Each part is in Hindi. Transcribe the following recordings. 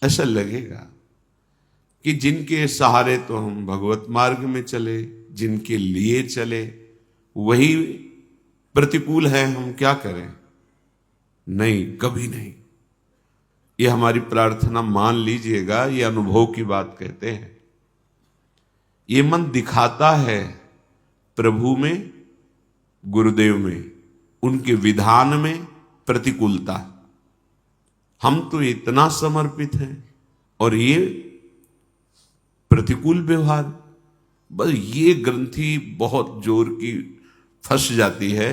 ऐसा लगेगा कि जिनके सहारे तो हम भगवत मार्ग में चले, जिनके लिए चले, वही प्रतिकूल है, हम क्या करें? नहीं, कभी नहीं। ये हमारी प्रार्थना मान लीजिएगा, ये अनुभव की बात कहते हैं। ये मन दिखाता है प्रभु में, गुरुदेव में, उनके विधान में प्रतिकूलता। हम तो इतना समर्पित हैं और ये प्रतिकूल व्यवहार, बस ये ग्रंथि बहुत जोर की फंस जाती है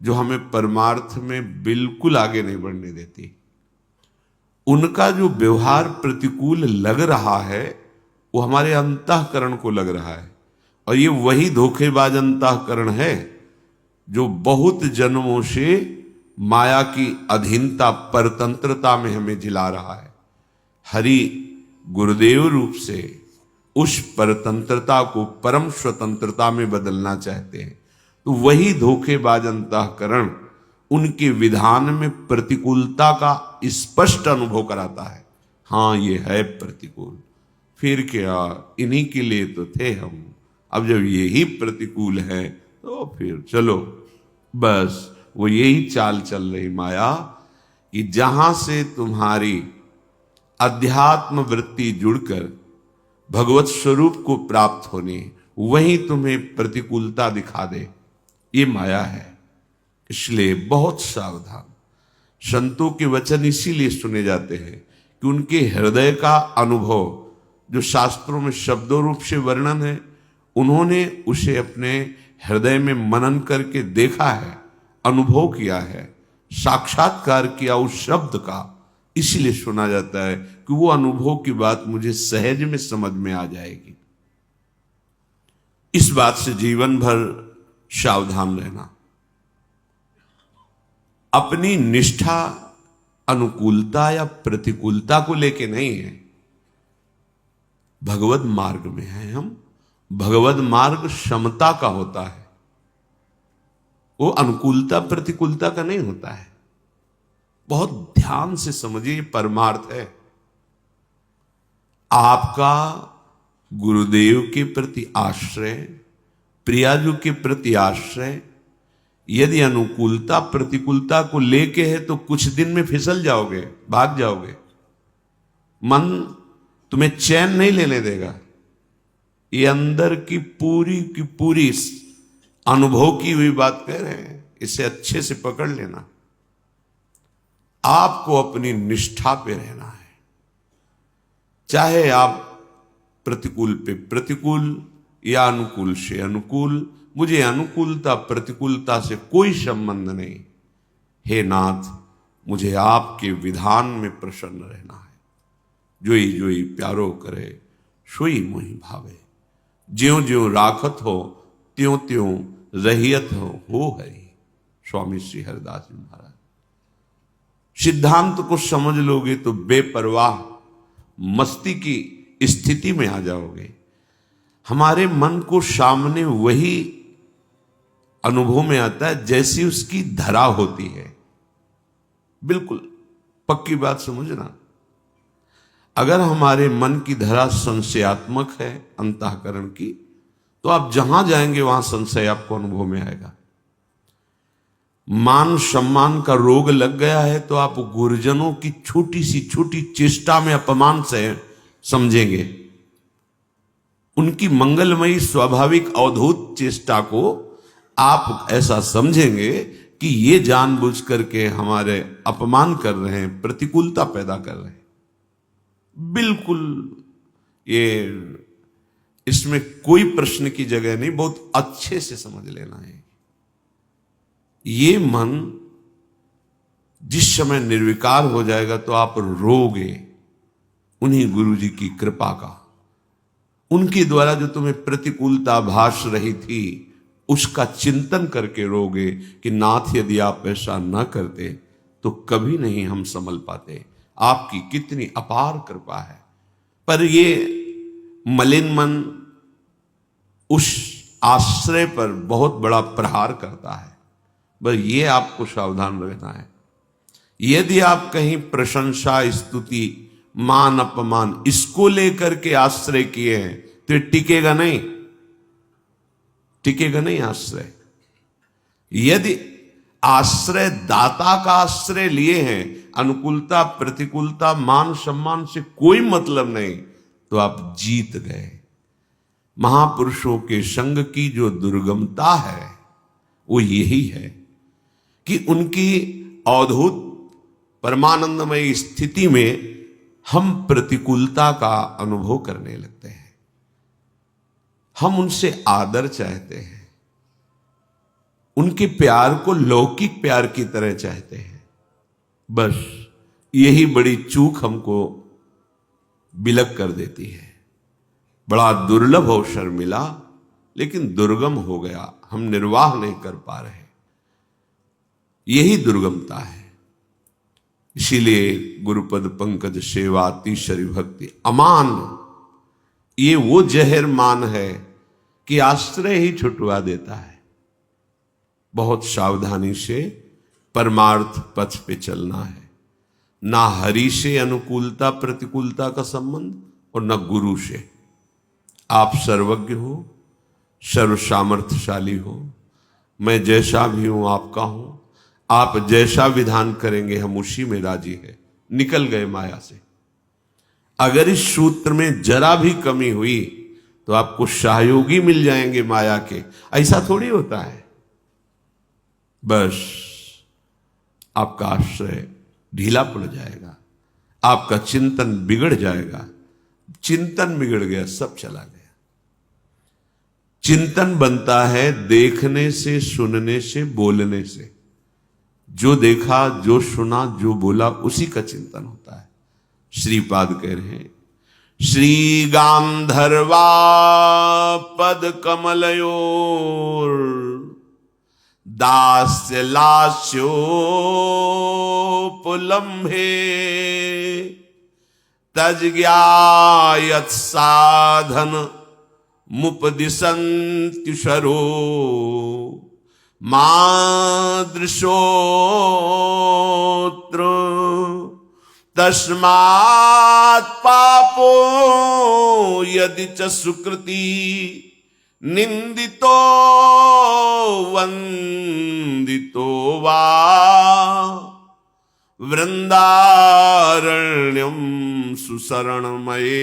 जो हमें परमार्थ में बिल्कुल आगे नहीं बढ़ने देती। उनका जो व्यवहार प्रतिकूल लग रहा है वो हमारे अंतःकरण को लग रहा है, और ये वही धोखेबाज अंतःकरण है जो बहुत जन्मों से माया की अधीनता, परतंत्रता में हमें जिला रहा है। हरि गुरुदेव रूप से उस परतंत्रता को परम स्वतंत्रता में बदलना चाहते हैं, तो वही धोखेबाज अंतःकरण उनके विधान में प्रतिकूलता का स्पष्ट अनुभव कराता है। हाँ, ये है प्रतिकूल, फिर क्या, इन्हीं के लिए तो थे हम, अब जब यही प्रतिकूल है तो फिर चलो। बस वो यही चाल चल रही माया कि जहां से तुम्हारी अध्यात्म वृत्ति जुड़कर भगवत स्वरूप को प्राप्त होनी, वहीं तुम्हें प्रतिकूलता दिखा दे, ये माया है। इसलिए बहुत सावधान। संतों के वचन इसीलिए सुने जाते हैं कि उनके हृदय का अनुभव जो शास्त्रों में शब्दों रूप से वर्णन है, उन्होंने उसे अपने हृदय में मनन करके देखा है, अनुभव किया है, साक्षात्कार किया उस शब्द का। इसीलिए सुना जाता है कि वो अनुभव की बात मुझे सहज में समझ में आ जाएगी। इस बात से जीवन भर सावधान रहना। अपनी निष्ठा अनुकूलता या प्रतिकूलता को लेके नहीं है, भगवत मार्ग में है हम। भगवत मार्ग समता का होता है, वो अनुकूलता प्रतिकूलता का नहीं होता है। बहुत ध्यान से समझिए, ये परमार्थ है। आपका गुरुदेव के प्रति आश्रय, प्रियाजू के प्रति आश्रय, यदि अनुकूलता प्रतिकूलता को लेके है तो कुछ दिन में फिसल जाओगे, भाग जाओगे। मन तुम्हें चैन नहीं लेने देगा। ये अंदर की पूरी अनुभव की हुई बात कह रहे हैं, इसे अच्छे से पकड़ लेना। आपको अपनी निष्ठा पे रहना है, चाहे आप प्रतिकूल पे प्रतिकूल या अनुकूल से अनुकूल। मुझे अनुकूलता प्रतिकूलता से कोई संबंध नहीं। हे नाथ, मुझे आपके विधान में प्रसन्न रहना है। जोई जोई प्यारो करे, सोई मोहि भावे। ज्यों ज्यों राखत हो, त्यों त्यों रहियत हो हरि। स्वामी श्री हरिदास जी महाराज। सिद्धांत को समझ लोगे तो बेपरवाह मस्ती की स्थिति में आ जाओगे। हमारे मन को सामने वही अनुभव में आता है जैसी उसकी धरा होती है। बिल्कुल पक्की बात समझना। अगर हमारे मन की धरा संशयात्मक है अंतःकरण की, तो आप जहां जाएंगे वहां संशय आपको अनुभव में आएगा। मान सम्मान का रोग लग गया है तो आप गुरुजनों की छोटी सी छोटी चेष्टा में अपमान से समझेंगे। उनकी मंगलमयी स्वाभाविक अवधूत चेष्टा को आप ऐसा समझेंगे कि ये जानबूझ करके हमारे अपमान कर रहे हैं, प्रतिकूलता पैदा कर रहे हैं। बिल्कुल ये इसमें कोई प्रश्न की जगह नहीं, बहुत अच्छे से समझ लेना है। ये मन जिस समय निर्विकार हो जाएगा तो आप रोगे उन्हीं गुरु जी की कृपा का। उनके द्वारा जो तुम्हें प्रतिकूलता भास रही थी उसका चिंतन करके रोगे कि नाथ यदि आप ऐसा न करते तो कभी नहीं हम संभल पाते। आपकी कितनी अपार कृपा है। पर ये मलिन मन उस आश्रय पर बहुत बड़ा प्रहार करता है। बस ये आपको सावधान रहना है। यदि आप कहीं प्रशंसा स्तुति मान अपमान, इसको लेकर के आश्रय किए हैं तो ये टिकेगा नहीं, टिकेगा नहीं आश्रय। यदि आश्रय दाता का आश्रय लिए हैं, अनुकूलता प्रतिकूलता मान सम्मान से कोई मतलब नहीं, तो आप जीत गए। महापुरुषों के संग की जो दुर्गमता है वो यही है कि उनकी अद्भुत परमानंदमय स्थिति में हम प्रतिकूलता का अनुभव करने लगते हैं। हम उनसे आदर चाहते हैं, उनके प्यार को लौकिक प्यार की तरह चाहते हैं। बस यही बड़ी चूक हमको बिलक कर देती है। बड़ा दुर्लभ अवसर मिला लेकिन दुर्गम हो गया, हम निर्वाह नहीं कर पा रहे, यही दुर्गमता है। इसीलिए गुरुपद पंकज सेवा तीसरी भक्ति अमान, ये वो जहर मान है कि आश्रय ही छुटवा देता है। बहुत सावधानी से परमार्थ पथ पे चलना है। ना हरि से अनुकूलता प्रतिकूलता का संबंध और न गुरु से। आप सर्वज्ञ हो, सर्व सामर्थ्यशाली हो, मैं जैसा भी हूं आपका हूं, आप जैसा विधान करेंगे हम उसी में राजी है। निकल गए माया से। अगर इस सूत्र में जरा भी कमी हुई तो आपको सहयोगी मिल जाएंगे माया के, ऐसा थोड़ी होता है। बस आपका आश्रय ढीला पड़ जाएगा, आपका चिंतन बिगड़ जाएगा। चिंतन बिगड़ गया, सब चला गया। चिंतन बनता है देखने से, सुनने से, बोलने से। जो देखा, जो सुना, जो बोला, उसी का चिंतन होता है। श्रीपाद कह रहे हैं, श्री गांधर्वा पद कमलयोर दास्य लास्योपलम्भे तज्ज्ञायत साधन मुपदिशन्ति शरो मादृशोत्र तस्मात् पापो यदि च सुकृति निंदितो वंदितो वा वृंदारण्यम सुशरणमये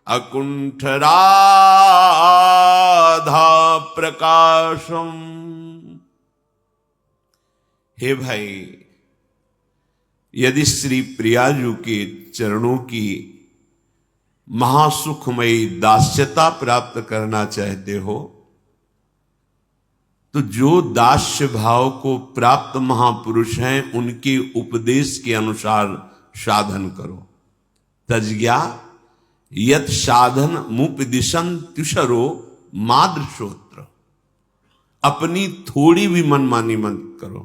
अकुंठ राधा प्रकाशम। हे भाई, यदि श्री प्रियाजू के चरणों की महासुखमयी दास्यता प्राप्त करना चाहते हो तो जो दास्य भाव को प्राप्त महापुरुष हैं उनके उपदेश के अनुसार साधन करो। तज्ज्ञा यत साधन मुपदिशन तुषरो मादृशोत्र। अपनी थोड़ी भी मनमानी मत करो।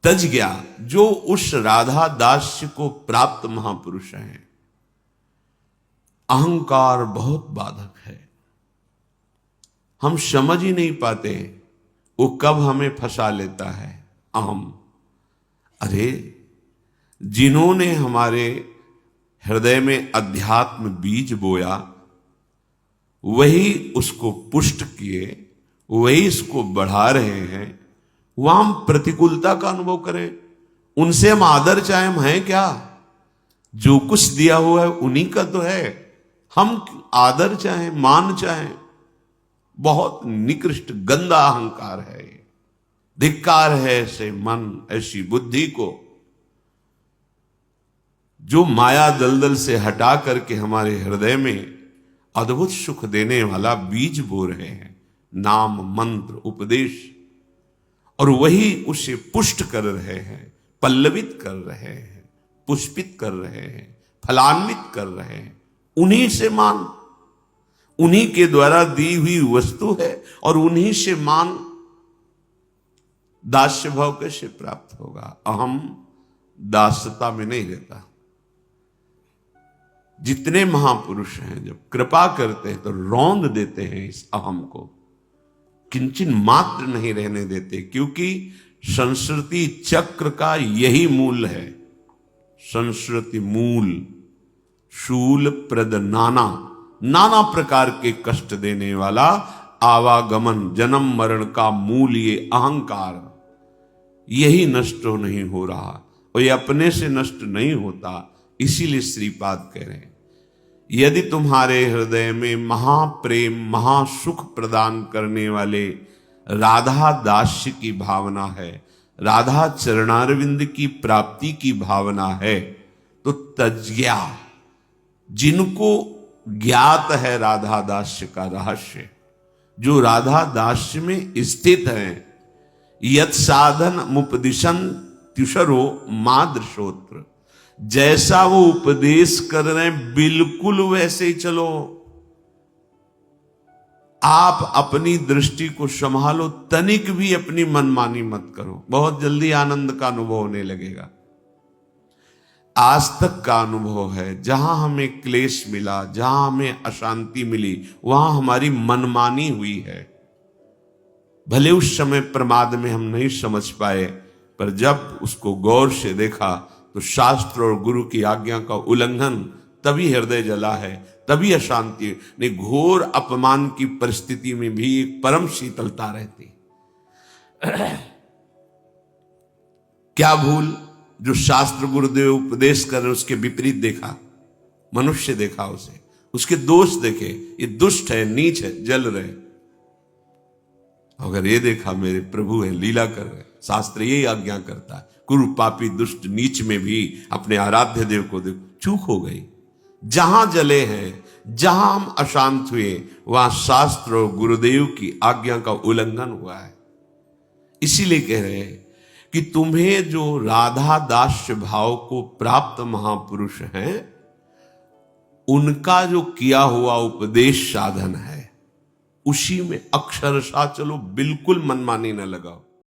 तज्ज्ञा जो उस राधा दास्य को प्राप्त महापुरुष हैं। अहंकार बहुत बाधक है, हम समझ ही नहीं पाते वो कब हमें फंसा लेता है। अहम, अरे जिन्होंने हमारे हृदय में अध्यात्म बीज बोया वही उसको पुष्ट किए, वही इसको बढ़ा रहे हैं। वह हम प्रतिकूलता का अनुभव करें, उनसे हम आदर चाहे, हम हैं क्या? जो कुछ दिया हुआ है उन्हीं का तो है। हम आदर चाहें, मान चाहें, बहुत निकृष्ट गंदा अहंकार है। धिक्कार है ऐसे मन, ऐसी बुद्धि को जो माया दलदल से हटा करके हमारे हृदय में अद्भुत सुख देने वाला बीज बो रहे हैं। नाम, मंत्र, उपदेश, और वही उसे पुष्ट कर रहे हैं, पल्लवित कर रहे हैं, पुष्पित कर रहे हैं, फलान्वित कर रहे हैं। उन्हीं से मान, उन्हीं के द्वारा दी हुई वस्तु है और उन्हीं से मान। दास्य भाव कैसे प्राप्त होगा? अहम दास्यता में नहीं रहता। जितने महापुरुष हैं जब कृपा करते हैं तो रौंद देते हैं इस अहम को, किंचन मात्र नहीं रहने देते। क्योंकि संस्कृति चक्र का यही मूल है। संस्कृति मूल शूल प्रद नाना, नाना प्रकार के कष्ट देने वाला आवागमन, जन्म मरण का मूल ये अहंकार, यही नष्ट नहीं हो रहा और ये अपने से नष्ट नहीं होता। इसीलिए श्रीपाद कह रहे हैं, यदि तुम्हारे हृदय में महाप्रेम महासुख प्रदान करने वाले राधा दास्य की भावना है, राधा चरणारविंद की प्राप्ति की भावना है, तो तज्ञा, जिनको ज्ञात है राधा दास्य का रहस्य, जो राधा दास्य में स्थित है, यत साधन मुपदिशन त्युषरो मादृशोत्र, जैसा वो उपदेश कर रहे हैं बिल्कुल वैसे ही चलो। आप अपनी दृष्टि को संभालो, तनिक भी अपनी मनमानी मत करो, बहुत जल्दी आनंद का अनुभव होने लगेगा। आज तक का अनुभव है, जहां हमें क्लेश मिला, जहां हमें अशांति मिली, वहां हमारी मनमानी हुई है। भले उस समय प्रमाद में हम नहीं समझ पाए, पर जब उसको गौर से देखा तो शास्त्र और गुरु की आज्ञा का उल्लंघन, तभी हृदय जला है, तभी अशांति। नहीं, घोर अपमान की परिस्थिति में भी एक परम शीतलता रहती। क्या भूल, जो शास्त्र गुरुदेव उपदेश कर रहे उसके विपरीत देखा, मनुष्य देखा उसे, उसके दोष देखे, ये दुष्ट है, नीच है, जल रहे। अगर ये देखा मेरे प्रभु है, लीला कर रहे, शास्त्र यही आज्ञा करता है, कुरु पापी दुष्ट नीच में भी अपने आराध्य देव को देख, चूक हो गई। जहां जले हैं, जहां हम अशांत हुए, वहां शास्त्र और गुरुदेव की आज्ञा का उल्लंघन हुआ है। इसीलिए कह रहे हैं कि तुम्हें जो राधा दास्य भाव को प्राप्त महापुरुष हैं, उनका जो किया हुआ उपदेश साधन है, उसी में अक्षरशः चलो, बिल्कुल मनमानी न लगाओ।